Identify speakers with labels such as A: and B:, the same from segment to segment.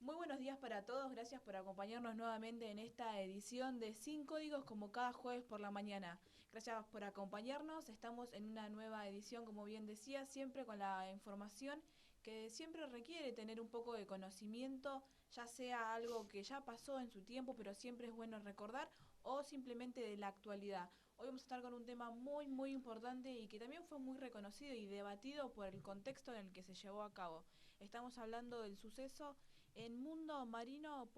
A: Muy buenos días para todos, gracias por acompañarnos nuevamente en esta edición de Sin Códigos como cada jueves por la mañana. Gracias por acompañarnos, estamos en una nueva edición, como bien decía, siempre con la información que siempre requiere tener un poco de conocimiento, ya sea algo que ya pasó en su tiempo, pero siempre es bueno recordar, o simplemente de la actualidad. Hoy vamos a estar con un tema muy importante y que también fue muy reconocido y debatido por el contexto en el que se llevó a cabo. Estamos hablando del suceso en Mundo Marino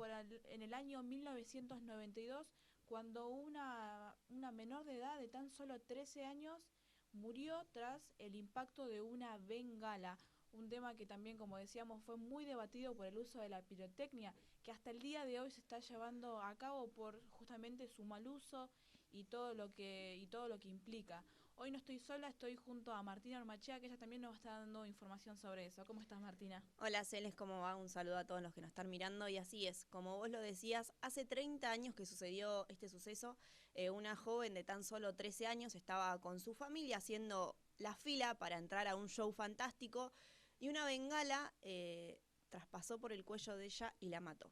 A: en el año 1992, cuando una menor de edad de tan solo 13 años murió tras el impacto de una bengala. Un tema que también, como decíamos, fue muy debatido por el uso de la pirotecnia, que hasta el día de hoy se está llevando a cabo por justamente su mal uso y todo lo que implica. Hoy no estoy sola, estoy junto a Martina Ormachea, que ella también nos está dando información sobre eso. ¿Cómo estás, Martina?
B: Hola Celes, ¿cómo va? Un saludo a todos los que nos están mirando. Y así es, como vos lo decías, hace 30 años que sucedió este suceso. Una joven de tan solo 13 años estaba con su familia haciendo la fila para entrar a un show fantástico y una bengala traspasó por el cuello de ella y la mató.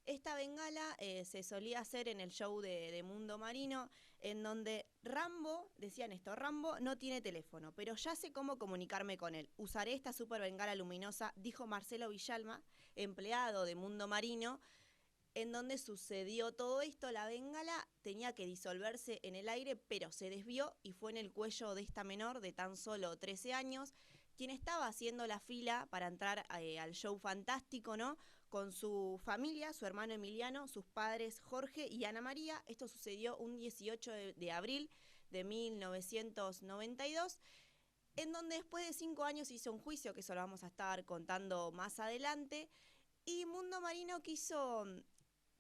B: Esta bengala se solía hacer en el show de Mundo Marino, en donde Rambo, decían esto, Rambo no tiene teléfono, pero ya sé cómo comunicarme con él. Usaré esta super bengala luminosa, dijo Marcelo Villalma, empleado de Mundo Marino, en donde sucedió todo esto. La bengala tenía que disolverse en el aire, pero se desvió y fue en el cuello de esta menor de tan solo 13 años, quien estaba haciendo la fila para entrar al show fantástico, ¿no? Con su familia, su hermano Emiliano, sus padres Jorge y Ana María. Esto sucedió un 18 de abril de 1992, en donde después de 5 años hizo un juicio, que eso lo vamos a estar contando más adelante, y Mundo Marino quiso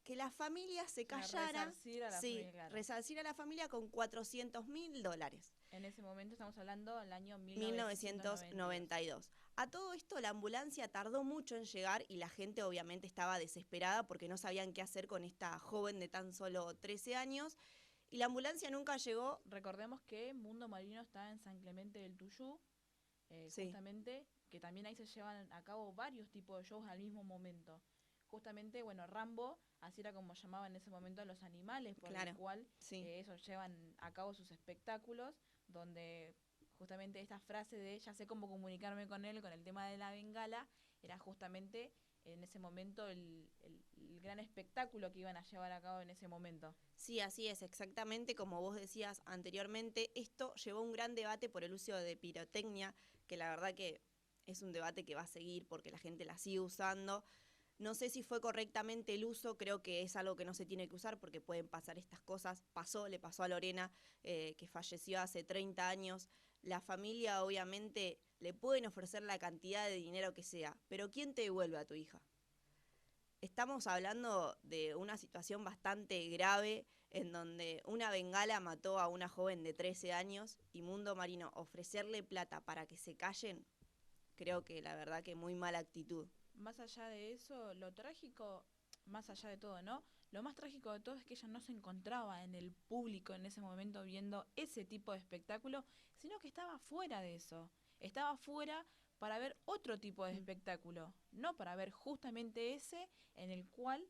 B: que la familia se
A: O sea,
B: callara,
A: resarcir a la
B: sí,
A: familia, claro.
B: resarcir a la familia con $400.000.
A: En ese momento estamos hablando del año 1992.
B: 1992. A todo esto la ambulancia tardó mucho en llegar y la gente obviamente estaba desesperada porque no sabían qué hacer con esta joven de tan solo 13 años y la ambulancia nunca llegó.
A: Recordemos que Mundo Marino está en San Clemente del Tuyú,
B: Sí,
A: justamente, que también ahí se llevan a cabo varios tipos de shows al mismo momento. Justamente, bueno, Rambo, así era como llamaban en ese momento a los animales, por el
B: claro,
A: cual
B: sí.
A: ellos llevan a cabo sus espectáculos, donde justamente esta frase de ya sé cómo comunicarme con él, con el tema de la bengala, era justamente en ese momento el gran espectáculo que iban a llevar a cabo en ese momento.
B: Sí, así es, exactamente como vos decías anteriormente. Esto llevó un gran debate por el uso de pirotecnia, que la verdad que es un debate que va a seguir porque la gente la sigue usando. No sé si fue correctamente el uso, creo que es algo que no se tiene que usar porque pueden pasar estas cosas. Pasó, le pasó a Lorena, que falleció hace 30 años. La familia obviamente le pueden ofrecer la cantidad de dinero que sea, pero ¿quién te devuelve a tu hija? Estamos hablando de una situación bastante grave en donde una bengala mató a una joven de 13 años y Mundo Marino ofrecerle plata para que se callen, creo que la verdad que muy mala actitud.
A: Más allá de eso, lo trágico, más allá de todo, ¿no? Lo más trágico de todo es que ella no se encontraba en el público en ese momento viendo ese tipo de espectáculo, sino que estaba fuera de eso. Estaba fuera para ver otro tipo de espectáculo, no para ver justamente ese en el cual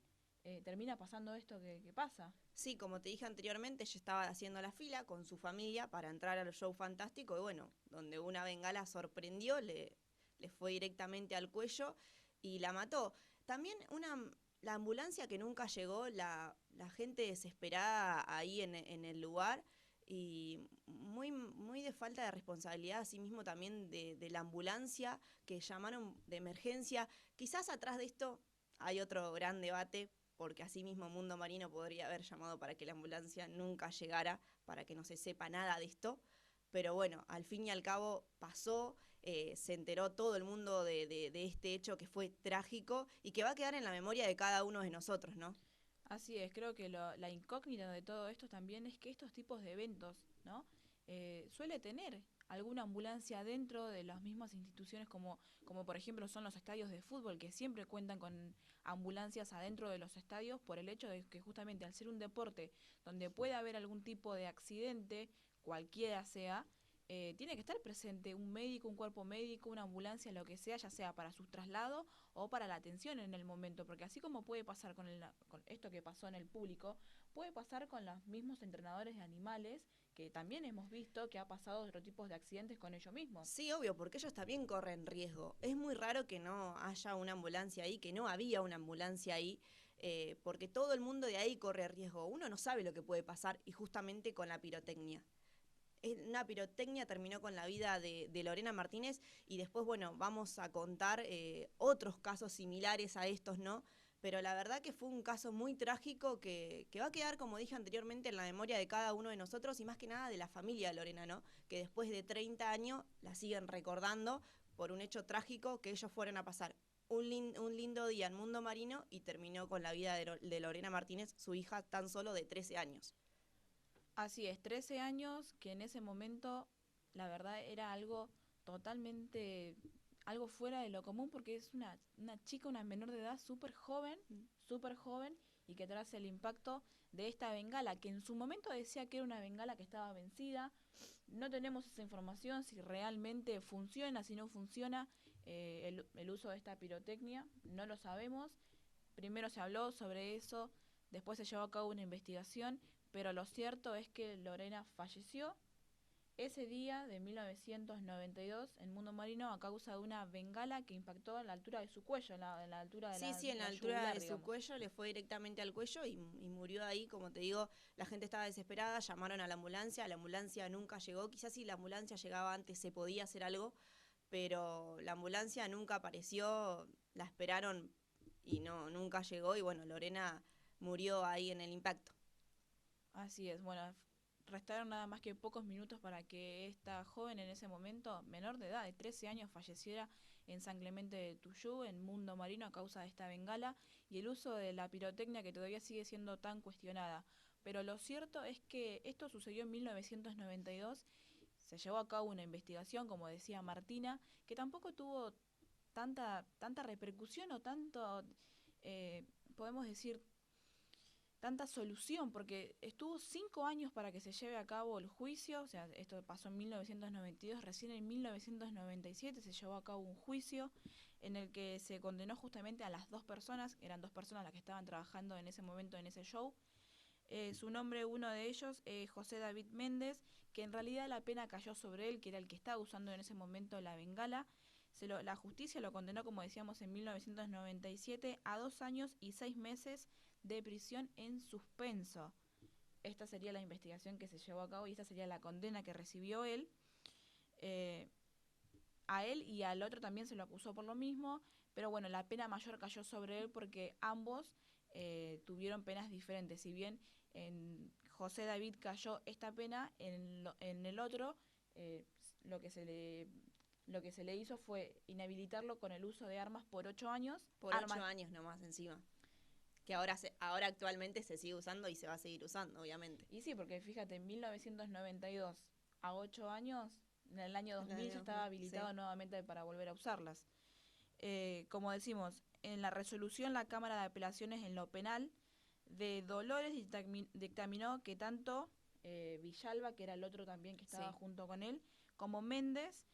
A: termina pasando esto que pasa.
B: Sí, como te dije anteriormente, ella estaba haciendo la fila con su familia para entrar al show fantástico y bueno, donde una bengala sorprendió, le fue directamente al cuello y la mató. También la ambulancia que nunca llegó, la gente desesperada ahí en el lugar y muy de falta de responsabilidad, asimismo también de la ambulancia que llamaron de emergencia. Quizás atrás de esto hay otro gran debate, porque asimismo Mundo Marino podría haber llamado para que la ambulancia nunca llegara, para que no se sepa nada de esto. Pero bueno, al fin y al cabo pasó, se enteró todo el mundo de este hecho que fue trágico y que va a quedar en la memoria de cada uno de nosotros, ¿no?
A: Así es, creo que la incógnita de todo esto también es que estos tipos de eventos, ¿no? Suele tener alguna ambulancia dentro de las mismas instituciones como por ejemplo son los estadios de fútbol que siempre cuentan con ambulancias adentro de los estadios por el hecho de que justamente al ser un deporte donde puede haber algún tipo de accidente, cualquiera sea, tiene que estar presente un médico, un cuerpo médico, una ambulancia, lo que sea, ya sea para su traslado o para la atención en el momento, porque así como puede pasar con esto que pasó en el público, puede pasar con los mismos entrenadores de animales, que también hemos visto que ha pasado otro tipo de accidentes con ellos mismos.
B: Sí, obvio, porque ellos también corren riesgo. Es muy raro que no haya una ambulancia ahí, que no había una ambulancia ahí, porque todo el mundo de ahí corre riesgo. Uno no sabe lo que puede pasar y justamente con la pirotecnia. Una pirotecnia terminó con la vida de Lorena Martínez y después, bueno, vamos a contar otros casos similares a estos, ¿no? Pero la verdad que fue un caso muy trágico que va a quedar, como dije anteriormente, en la memoria de cada uno de nosotros y más que nada de la familia de Lorena, ¿no? Que después de 30 años la siguen recordando por un hecho trágico que ellos fueron a pasar un lindo día en Mundo Marino y terminó con la vida de Lorena Martínez, su hija tan solo de 13 años.
A: Así es, 13 años, que en ese momento la verdad era algo totalmente, algo fuera de lo común, porque es una chica, una menor de edad súper joven, y que tras el impacto de esta bengala, que en su momento decía que era una bengala que estaba vencida. No tenemos esa información, si realmente funciona, si no funciona el uso de esta pirotecnia, no lo sabemos. Primero se habló sobre eso, después se llevó a cabo una investigación, pero lo cierto es que Lorena falleció ese día de 1992 en Mundo Marino a causa de una bengala que impactó a la altura de su cuello, en la altura de
B: Sí, sí, en la altura
A: yugular,
B: de su
A: digamos.
B: cuello, le fue directamente al cuello y murió ahí, como te digo, la gente estaba desesperada, llamaron a la ambulancia nunca llegó, quizás si la ambulancia llegaba antes se podía hacer algo, pero la ambulancia nunca apareció, la esperaron y no, nunca llegó y bueno, Lorena murió ahí en el impacto.
A: Así es, bueno, restaron nada más que pocos minutos para que esta joven en ese momento, menor de edad, de 13 años, falleciera en San Clemente de Tuyú, en Mundo Marino, a causa de esta bengala y el uso de la pirotecnia que todavía sigue siendo tan cuestionada. Pero lo cierto es que esto sucedió en 1992, se llevó a cabo una investigación, como decía Martina, que tampoco tuvo tanta repercusión o tanto, podemos decir, tanta solución, porque estuvo 5 años para que se lleve a cabo el juicio. O sea, esto pasó en 1992, recién en 1997 se llevó a cabo un juicio en el que se condenó justamente a las dos personas, eran dos personas las que estaban trabajando en ese momento en ese show. Su nombre, uno de ellos, José David Méndez, que en realidad la pena cayó sobre él, que era el que estaba usando en ese momento la bengala. La justicia lo condenó, como decíamos, en 1997 a 2 años y 6 meses de prisión en suspenso. Esta sería la investigación que se llevó a cabo y esta sería la condena que recibió él. Eh, a él y al otro también se lo acusó por lo mismo, pero bueno, la pena mayor cayó sobre él porque ambos tuvieron penas diferentes. Si bien en José David cayó esta pena, en el otro eh, lo que se le lo que se le hizo fue inhabilitarlo con el uso de armas por 8 años.
B: Por
A: Armas.
B: 8 años nomás encima. Que ahora actualmente se sigue usando y se va a seguir usando, obviamente.
A: Y sí, porque fíjate, en 1992 a 8 años, en el año
B: En el
A: 2000
B: año
A: ya
B: 2000,
A: estaba habilitado
B: sí.
A: nuevamente para volver a usarlas. Como decimos, en la resolución la Cámara de Apelaciones en lo penal de Dolores dictaminó que tanto Villalba, que era el otro también que estaba
B: Sí.
A: junto con él, como Méndez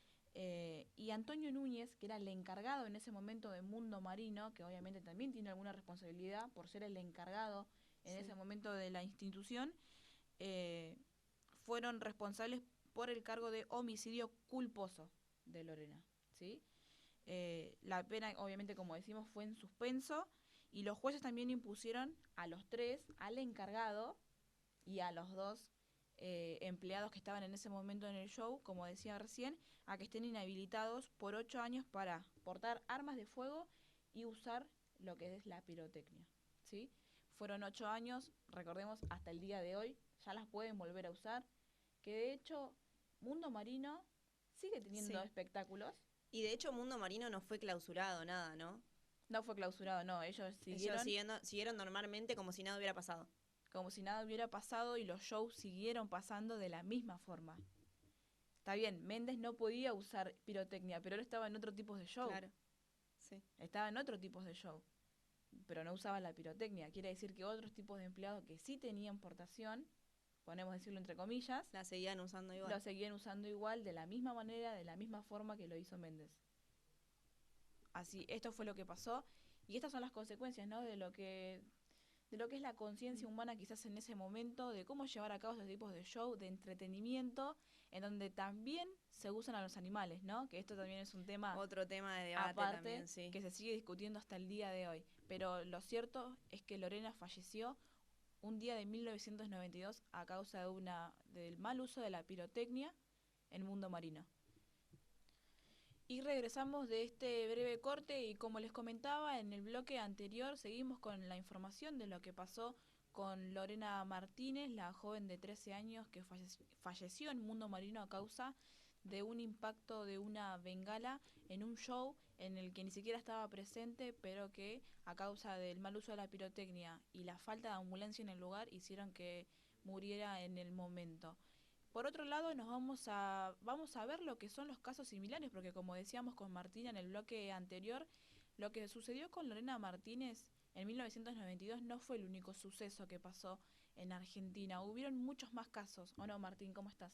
A: y Antonio Núñez, que era el encargado en ese momento de Mundo Marino, que obviamente también tiene alguna responsabilidad por ser el encargado en ese
B: Sí.
A: momento de la institución, eh, fueron responsables por el cargo de homicidio culposo de Lorena, ¿sí? La pena, obviamente, como decimos, fue en suspenso y los jueces también impusieron a los tres, al encargado y a los dos empleados que estaban en ese momento en el show, como decía recién, a que estén inhabilitados por 8 años para portar armas de fuego y usar lo que es la pirotecnia, ¿sí? Fueron 8 años, recordemos, hasta el día de hoy, ya las pueden volver a usar, que de hecho Mundo Marino sigue teniendo
B: Sí.
A: espectáculos.
B: Y de hecho Mundo Marino no fue clausurado, nada, ¿no?
A: No fue clausurado, no, ellos
B: Ellos
A: siguieron
B: siguieron normalmente como si nada hubiera pasado.
A: como si nada hubiera pasado y los shows siguieron pasando de la misma forma. Está bien, Méndez no podía usar pirotecnia, pero él estaba en otro tipo de show.
B: Claro, sí.
A: Estaba en otro tipo de show, pero no usaba la pirotecnia. Quiere decir que otros tipos de empleados que sí tenían portación ponemos decirlo entre comillas,
B: La seguían usando igual.
A: lo seguían usando igual, de la misma manera, de la misma forma que lo hizo Méndez. Así, esto fue lo que pasó, y estas son las consecuencias, ¿no? De lo que es la conciencia humana quizás en ese momento, de cómo llevar a cabo estos tipos de show, de entretenimiento, en donde también se usan a los animales, ¿no? Que esto también es un tema
B: Otro tema de debate
A: aparte
B: también, sí.
A: que se sigue discutiendo hasta el día de hoy. Pero lo cierto es que Lorena falleció un día de 1992 a causa del mal uso de la pirotecnia en el mundo marino. Y regresamos de este breve corte y como les comentaba en el bloque anterior, seguimos con la información de lo que pasó con Lorena Martínez, la joven de 13 años que falleció en el mundo marino a causa de un impacto de una bengala en un show en el que ni siquiera estaba presente, pero que a causa del mal uso de la pirotecnia y la falta de ambulancia en el lugar hicieron que muriera en el momento. Por otro lado, vamos a ver lo que son los casos similares, porque como decíamos con Martina en el bloque anterior, lo que sucedió con Lorena Martínez en 1992 no fue el único suceso que pasó en Argentina. Hubieron muchos más casos. ¿O no, Martín? ¿Cómo estás?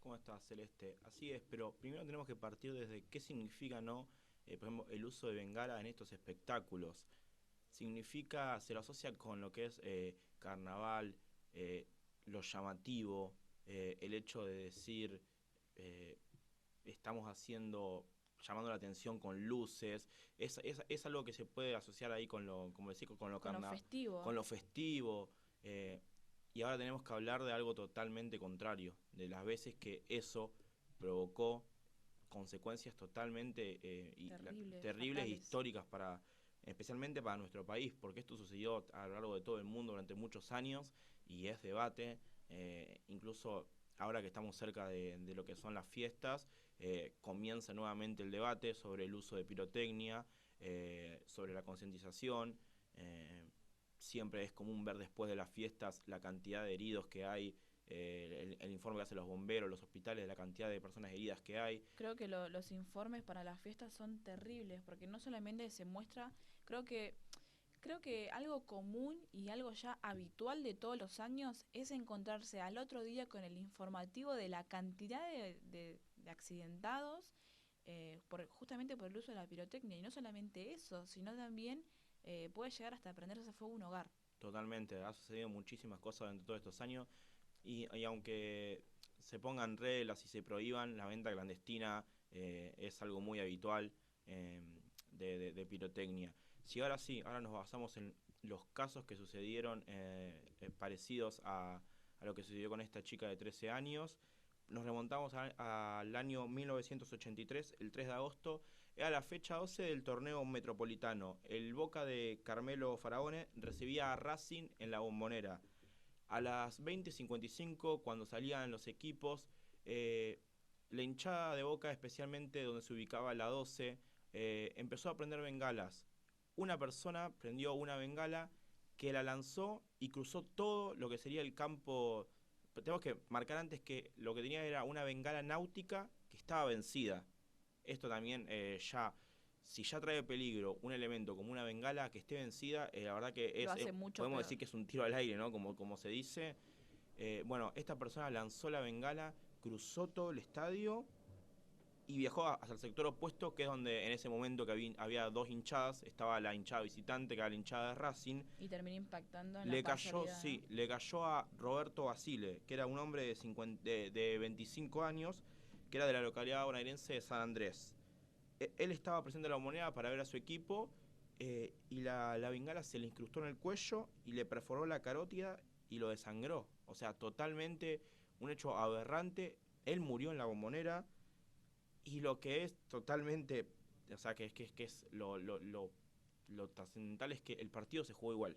C: ¿Cómo estás, Celeste? Así es, pero primero tenemos que partir desde qué significa, ¿no? Por ejemplo, el uso de bengala en estos espectáculos. Se lo asocia con lo que es carnaval, lo llamativo, el hecho de decir, eh, estamos llamando la atención con luces, es algo que se puede asociar ahí con lo, como decir, con lo
A: Con lo festivo.
C: con lo festivo, y ahora tenemos que hablar de algo totalmente contrario, de las veces que eso provocó consecuencias totalmente terribles e
A: fatales.
C: históricas especialmente para nuestro país, porque esto sucedió a lo largo de todo el mundo durante muchos años y es debate, incluso ahora que estamos cerca de lo que son las fiestas, comienza nuevamente el debate sobre el uso de pirotecnia, sobre la concientización. Siempre es común ver después de las fiestas la cantidad de heridos que hay, el informe que hacen los bomberos, los hospitales, de la cantidad de personas heridas que hay.
A: Creo que los informes para las fiestas son terribles, porque no solamente se muestra, creo que algo común y algo ya habitual de todos los años es encontrarse al otro día con el informativo de la cantidad de accidentados, justamente por el uso de la pirotecnia. Y no solamente eso, sino también puede llegar hasta prenderse fuego un hogar.
C: Totalmente, ha sucedido muchísimas cosas durante todos estos años y aunque se pongan reglas y se prohíban, la venta clandestina es algo muy habitual, de pirotecnia. Si ahora sí, ahora nos basamos en los casos que sucedieron, parecidos a lo que sucedió con esta chica de 13 años, nos remontamos al año 1983, el 3 de agosto, era la fecha 12 del torneo metropolitano. El Boca de Carmelo Faraone recibía a Racing en la Bombonera. A las 20:55, cuando salían los equipos, la hinchada de Boca, especialmente donde se ubicaba la 12, empezó a prender bengalas. Una persona prendió una bengala que la lanzó y cruzó todo lo que sería el campo. Tenemos que marcar antes que lo que tenía era una bengala náutica que estaba vencida. Esto también, si ya trae peligro un elemento como una bengala que esté vencida, la verdad que
A: Lo hace mucho
C: podemos
A: peor.
C: decir que es un tiro al aire, ¿no? Como se dice. Bueno, esta persona lanzó la bengala, cruzó todo el estadio y viajó hacia el sector opuesto, que es donde en ese momento que había dos hinchadas, estaba la hinchada visitante, que era la hinchada de Racing.
A: Y terminó impactando en la parcialidad, ¿no?
C: Le cayó a Roberto Basile, que era un hombre de 25 años, que era de la localidad bonaerense de San Andrés. Él estaba presente en la Bombonera para ver a su equipo, y la bengala se le incrustó en el cuello y le perforó la carótida y lo desangró. O sea, totalmente un hecho aberrante. Él murió en la Bombonera. Y lo que es totalmente, o sea, que es lo trascendental es que el partido se jugó igual.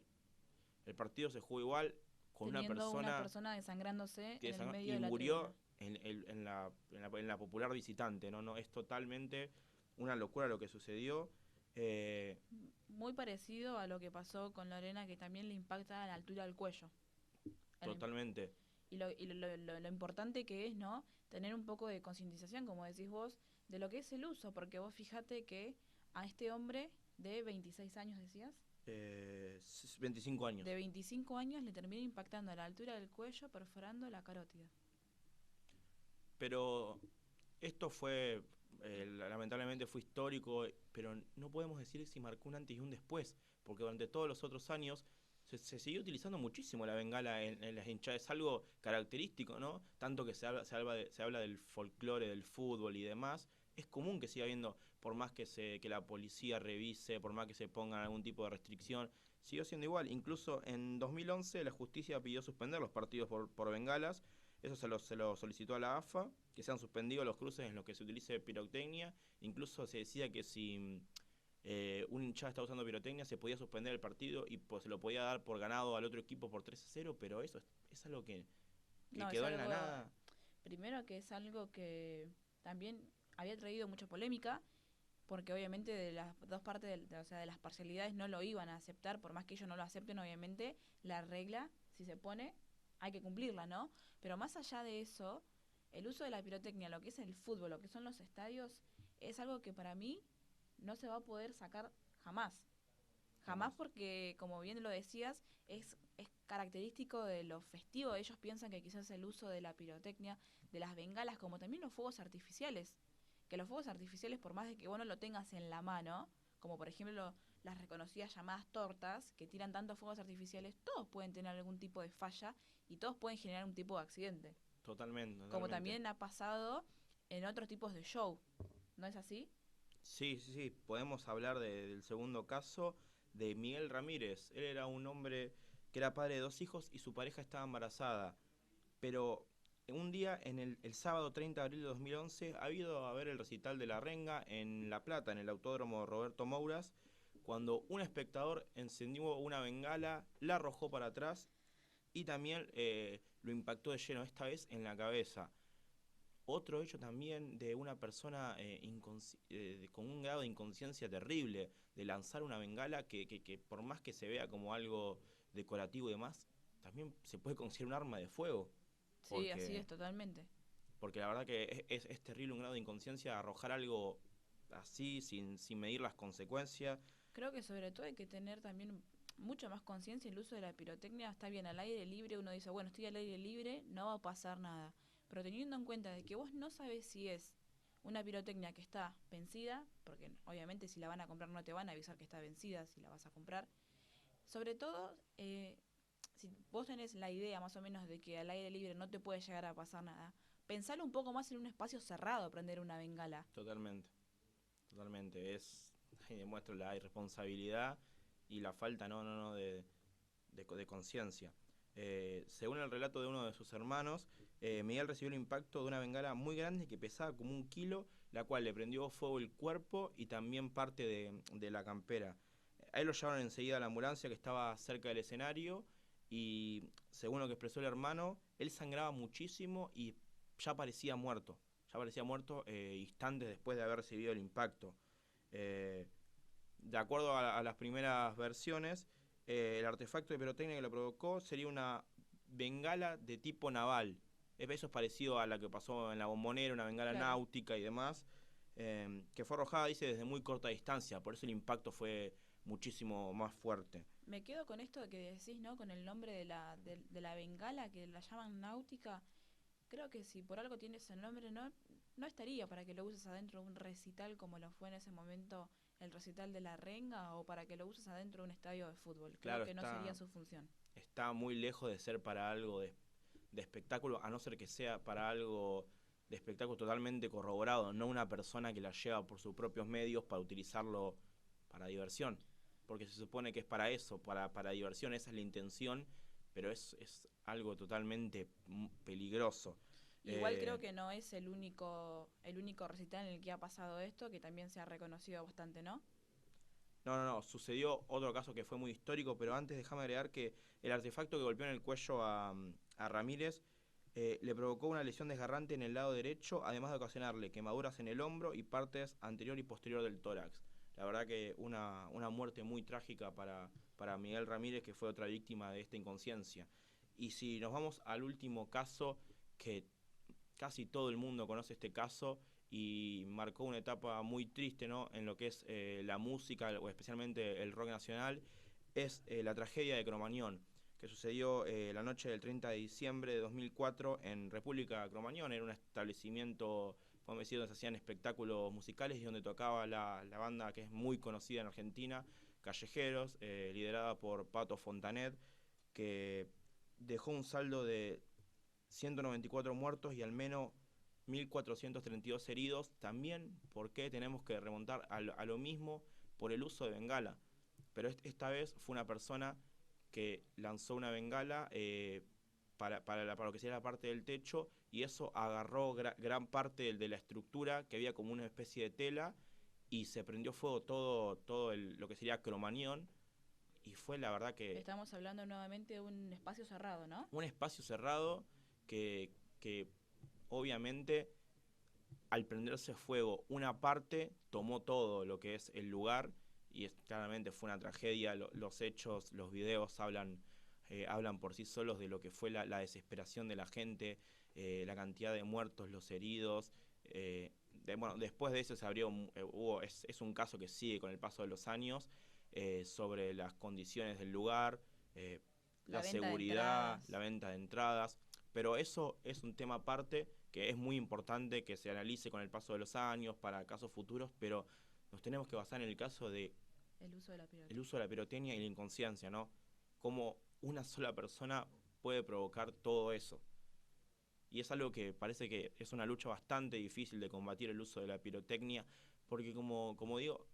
C: El partido se jugó igual con
A: Teniendo una persona desangrándose en el medio
C: y
A: de la
C: murió
A: tribuna.
C: en la popular visitante, ¿no? No, es totalmente una locura lo que sucedió.
A: Muy parecido a lo que pasó con Lorena, que también le impacta a la altura del cuello.
C: Totalmente.
A: Y lo importante que es, ¿no? Tener un poco de concientización, como decís vos, de lo que es el uso, porque vos fijate que a este hombre de 26 años, decías,
C: 25 años.
A: De 25 años le termina impactando a la altura del cuello, perforando la carótida.
C: Pero esto fue, lamentablemente fue histórico, pero no podemos decir si marcó un antes y un después, porque durante todos los otros años se siguió utilizando muchísimo la bengala en las hinchadas. Es algo característico, ¿no? Tanto que se habla del folclore, del fútbol y demás. Es común que siga habiendo, por más que la policía revise, por más que se pongan algún tipo de restricción, siguió siendo igual. Incluso en 2011 la justicia pidió suspender los partidos por bengalas. Eso se lo solicitó a la AFA, que sean suspendidos los cruces en los que se utilice pirotecnia. Incluso se decía que si un hinchada estaba usando pirotecnia, se podía suspender el partido y pues, se lo podía dar por ganado al otro equipo por 3-0, pero eso es algo que
A: No, es
C: quedó en la
A: algo,
C: nada.
A: primero que es algo que también había traído mucha polémica, porque obviamente de las dos partes, o sea, de las parcialidades no lo iban a aceptar, por más que ellos no lo acepten, obviamente la regla, si se pone, hay que cumplirla, ¿no? Pero más allá de eso, el uso de la pirotecnia, lo que es el fútbol, lo que son los estadios, es algo que para mí no se va a poder sacar jamás. Jamás porque, como bien lo decías, es característico de lo festivo. Ellos piensan que quizás el uso de la pirotecnia, de las bengalas, como también los fuegos artificiales, que los fuegos artificiales, por más de que vos no lo tengas en la mano, como por ejemplo las reconocidas llamadas tortas, que tiran tantos fuegos artificiales, todos pueden tener algún tipo de falla y todos pueden generar un tipo de accidente.
C: Totalmente.
A: Como también ha pasado en otros tipos de show. ¿No es así?
C: Sí. Podemos hablar del segundo caso de Miguel Ramírez. Él era un hombre que era padre de 2 hijos y su pareja estaba embarazada. Pero un día, el sábado 30 de abril de 2011, ha ido a ver el recital de La Renga en La Plata, en el Autódromo Roberto Mouras, cuando un espectador encendió una bengala, la arrojó para atrás y también lo impactó de lleno, esta vez en la cabeza. Otro hecho también de una persona con un grado de inconsciencia terrible, de lanzar una bengala que por más que se vea como algo decorativo y demás, también se puede considerar un arma de fuego.
A: Sí, así
C: Porque,
A: es totalmente.
C: porque la verdad que es terrible un grado de inconsciencia arrojar algo así, sin medir las consecuencias.
A: Creo que sobre todo hay que tener también mucho más conciencia. El uso de la pirotecnia está bien al aire libre, uno dice, bueno, estoy al aire libre, no va a pasar nada. Pero teniendo en cuenta de que vos no sabes si es una pirotecnia que está vencida, porque obviamente si la van a comprar no te van a avisar que está vencida si la vas a comprar. Sobre todo, si vos tenés la idea más o menos de que al aire libre no te puede llegar a pasar nada, pensalo un poco más en un espacio cerrado, prender una bengala.
C: Totalmente. Ahí demuestra la irresponsabilidad y la falta de conciencia. Según el relato de uno de sus hermanos, Miguel recibió el impacto de una bengala muy grande que pesaba como 1 kilo, la cual le prendió fuego el cuerpo y también parte de la campera. Ahí lo llevaron enseguida a la ambulancia que estaba cerca del escenario y, según lo que expresó el hermano, él sangraba muchísimo y ya parecía muerto. Instantes después de haber recibido el impacto. De acuerdo a las primeras versiones, el artefacto de pirotecnia que lo provocó sería una bengala de tipo naval. Eso es parecido a la que pasó en La Bombonera, una bengala
A: Claro.
C: náutica y demás, que fue arrojada, dice, desde muy corta distancia, por eso el impacto fue muchísimo más fuerte.
A: Me quedo con esto que decís, ¿no? Con el nombre de la bengala, que la llaman náutica. Creo que si por algo tiene ese nombre, no estaría para que lo uses adentro de un recital como lo fue en ese momento el recital de La Renga, o para que lo uses adentro de un estadio de fútbol. Creo
C: Claro,
A: que no sería su función.
C: está muy lejos de ser para algo de espectáculo, a no ser que sea para algo de espectáculo totalmente corroborado, no una persona que la lleva por sus propios medios para utilizarlo para diversión. Porque se supone que es para eso, para diversión, esa es la intención, pero es algo totalmente peligroso.
A: Igual creo que no es el único recital en el que ha pasado esto, que también se ha reconocido bastante, ¿no?
C: No, sucedió otro caso que fue muy histórico, pero antes déjame agregar que el artefacto que golpeó en el cuello a Ramírez le provocó una lesión desgarrante en el lado derecho, además de ocasionarle quemaduras en el hombro y partes anterior y posterior del tórax. La verdad que una muerte muy trágica para Miguel Ramírez, que fue otra víctima de esta inconsciencia. Y si nos vamos al último caso, que casi todo el mundo conoce este caso y marcó una etapa muy triste, ¿no?, en lo que es la música, o especialmente el rock nacional, es la tragedia de Cromañón, que sucedió la noche del 30 de diciembre de 2004 en República Cromañón. Era un establecimiento, podemos decir, donde se hacían espectáculos musicales y donde tocaba la banda que es muy conocida en Argentina, Callejeros, liderada por Pato Fontanet, que dejó un saldo de 194 muertos y al menos 1.432 heridos. También porque tenemos que remontar a lo mismo por el uso de bengala. Pero esta vez fue una persona que lanzó una bengala para lo que sería la parte del techo, y eso agarró gran parte de la estructura, que había como una especie de tela, y se prendió fuego todo lo que sería Cromañón, y fue la verdad que...
A: Estamos hablando nuevamente de un espacio cerrado, ¿no?
C: Un espacio cerrado que obviamente al prenderse fuego una parte tomó todo lo que es el lugar, y claramente fue una tragedia. Los hechos, los videos hablan por sí solos de lo que fue la desesperación de la gente, la cantidad de muertos, los heridos. Bueno, después de eso se abrió, es un caso que sigue con el paso de los años, sobre las condiciones del lugar, la seguridad, la venta de entradas. Pero eso es un tema aparte que es muy importante que se analice con el paso de los años para casos futuros, pero nos tenemos que basar en el caso de el uso de la pirotecnia y la inconsciencia, ¿no? Cómo una sola persona puede provocar todo eso. Y es algo que parece que es una lucha bastante difícil de combatir, el uso de la pirotecnia, porque como digo,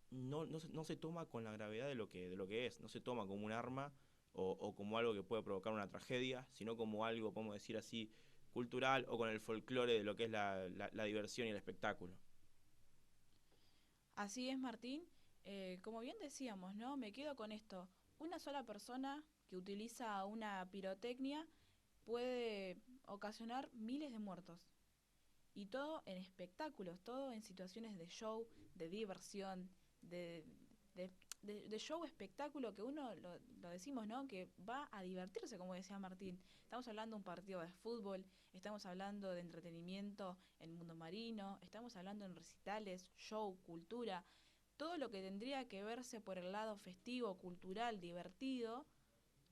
C: no se toma con la gravedad de lo que es, no se toma como un arma o como algo que puede provocar una tragedia, sino como algo, podemos decir así, cultural, o con el folclore de lo que es la diversión y el espectáculo.
A: Así es, Martín. Como bien decíamos, ¿no? Me quedo con esto. Una sola persona que utiliza una pirotecnia puede ocasionar miles de muertos. Y todo en espectáculos, todo en situaciones de show, de diversión, de, de show, espectáculo, que uno lo decimos, ¿no? Que va a divertirse, como decía Martín. Estamos hablando de un partido de fútbol, estamos hablando de entretenimiento en el mundo marino, estamos hablando en recitales, show, cultura, todo lo que tendría que verse por el lado festivo, cultural, divertido,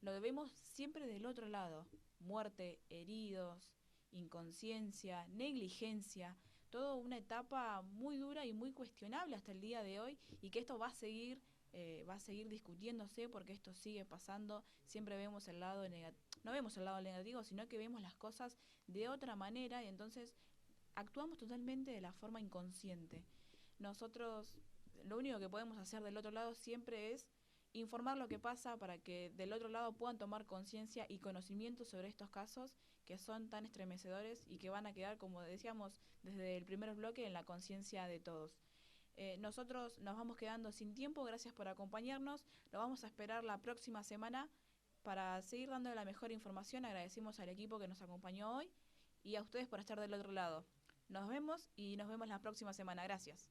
A: lo vemos siempre del otro lado. Muerte, heridos, inconsciencia, negligencia, toda una etapa muy dura y muy cuestionable hasta el día de hoy, y que esto va a seguir discutiéndose porque esto sigue pasando. Siempre vemos el lado no vemos el lado negativo, sino que vemos las cosas de otra manera, y entonces actuamos totalmente de la forma inconsciente. Nosotros lo único que podemos hacer del otro lado siempre es informar lo que pasa para que del otro lado puedan tomar conciencia y conocimiento sobre estos casos que son tan estremecedores y que van a quedar, como decíamos desde el primer bloque, en la conciencia de todos. Nosotros nos vamos quedando sin tiempo, gracias por acompañarnos, lo vamos a esperar la próxima semana para seguir dando la mejor información. Agradecemos al equipo que nos acompañó hoy y a ustedes por estar del otro lado. Nos vemos y nos vemos la próxima semana. Gracias.